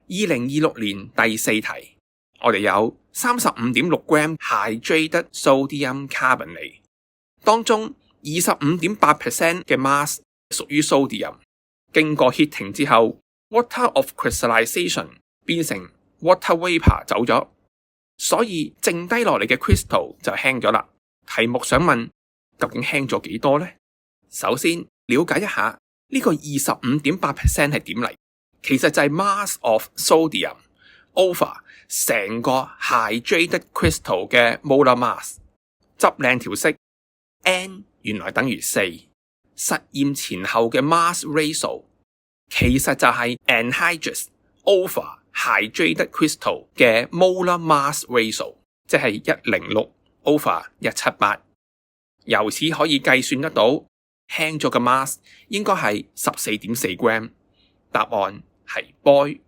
2026年第4題，我哋有 35.6g hydrated sodium carbonate， 當中 25.8% 嘅 mass 屬於 sodium， 經過 heating 之後 water of crystallization 變成 water vapor 走咗，所以剩低落嚟嘅 crystal 就輕咗啦。題目想問究竟輕咗幾多呢？首先了解一下呢個 25.8% 係點嚟，其實就係 mass of sodium over 成個 hydrated crystal 嘅 molar mass。執靚條式 N 原來等於4，實驗前後嘅 mass ratio 其實就係 anhydrous over hydrated crystal 嘅 molar mass ratio， 即係106 over 178。由此可以計算得到輕咗嘅 mass 應該係 14.4g， 答案係 boy。